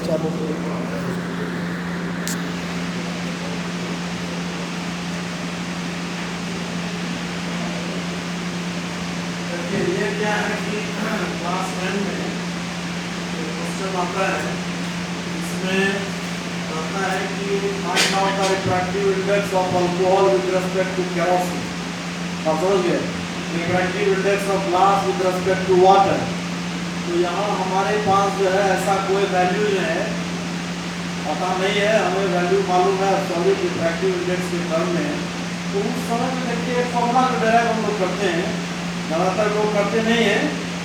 चालू करो। ये क्या है कि क्लास 9 में क्वेश्चन आता है, इसमें आता है कि find out the refractive index of alcohol with respect to kerosene. आप समझ गए? Refractive index of glass with respect to water. तो यहाँ हमारे पास जो है ऐसा कोई वैल्यू जो है पता नहीं है, हमें वैल्यू मालूम है सॉलिड रिफ्रैक्टिव इंडेक्स के टर्म में। तो उस समय में देखिए एक फॉर्मूला जो डायरेक्ट हम लोग करते हैं, ज़्यादातर लोग करते नहीं है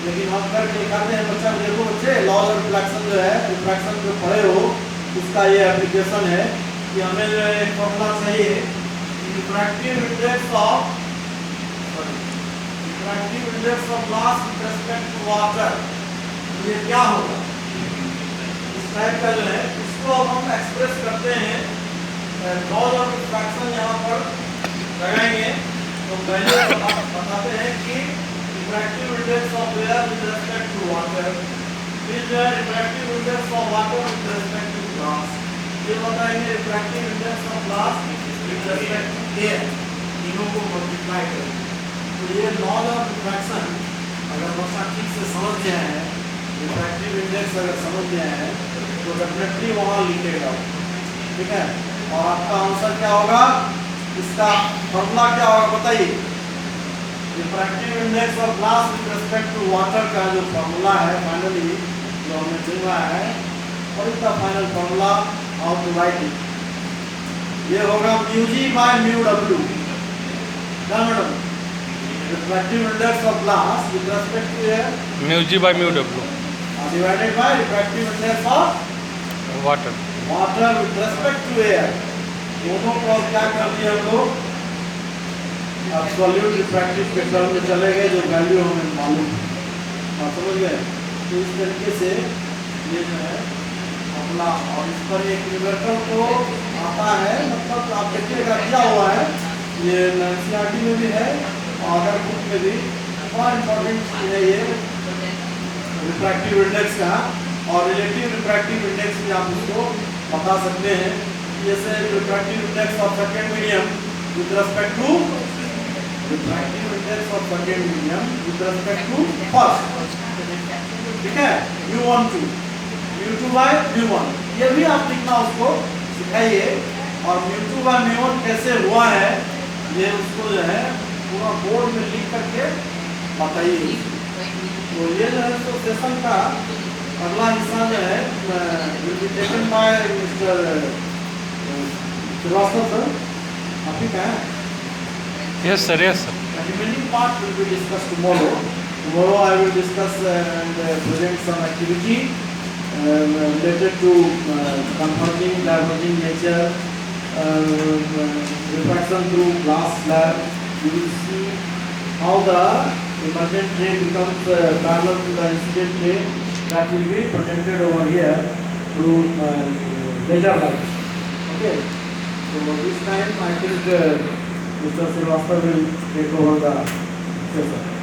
लेकिन हम करके दिखाते हैं। बच्चा देखो बच्चे, लॉ ऑफ रिफ्रैक्शन जो है, रिफ्रैक्शन जो पढ़े हो उसका ये एप्लीकेशन है कि हमें जो है एक फॉर्मूला चाहिए, refractive index of glass with respect to water. ये क्या होगा इस टाइप का जो है, इसको अब हम एक्सप्रेस करते हैं। लॉ ऑफ रिफ्रैक्शन यहाँ पर लगाएंगे तो पहले बताते हैं कि refractive index of air with respect to water, फिर जो है refractive index of water with respect to glass, फिर बताएंगे refractive index of glass with respect to air. तीनों को मल्टीप्लाई करें तो ये लॉ ऑफ रिफ्रैक्शन अगर बच्चा ठीक से समझ गया है, रिफ्रैक्टिव इंडेक्स अगर समझ गया है तो डेफिनेटली वहाँ लिखेगा, ठीक है। और आपका आंसर क्या होगा, इसका फॉर्मूला क्या होगा बताइए। Refractive index of glass with respect to water का जो फॉर्मूला है फाइनली जो हमें मिल रहा है, और इसका final formula how to write it, ये होगा म्यू जी बाय म्यू डब्ल्यू। क्या madam? Refractive index of glass with respect to air, mu g by mu डब्ल्यू divided by refractive index of water with respect to air. दोनों को क्या कर दिया हम लोग, एब्सोल्यूट रिफ्रैक्टिव के टर्म में चले गए जो वैल्यू हमें मालूम है। आप समझ गए? तो इस तरीके से ये जो है अपना, और इस पर एक न्यूमेरिकल तो आता है, मतलब आप देखिएगा दिया हुआ है, ये एनसीईआरटी में भी है और अदर बुक में भी। बहुत इम्पोर्टेंट है ये रिफ्रैक्टिव इंडेक्स का, और रिलेटिव रिफ्रैक्टिव इंडेक्स भी आप उसको बता सकते हैं। जैसे refractive index of second medium with respect to refractive index of second medium with respect to first, ठीक है, μ1 2 μ2 बाय μ1, ये भी आप लिखना उसको सिखाइए। और μ2 बाय μ1 कैसे हुआ है ये उसको जो है पूरा बोर्ड में लिख करके बताइए। तो ये जो है तो सेशन का अगला हिस्सा जो है will be taken by mister Srivastava sir. आप ही का है? Yes sir, yes sir. The remaining part will be discussed tomorrow. Tomorrow I will discuss and present some activity related to converging, diverging nature, refraction through glass slab. You will see how the emergent ray becomes parallel to the incident ray that will be projected over here through laser light. Okay. So this time I think Mr. Srivastava will take over the session.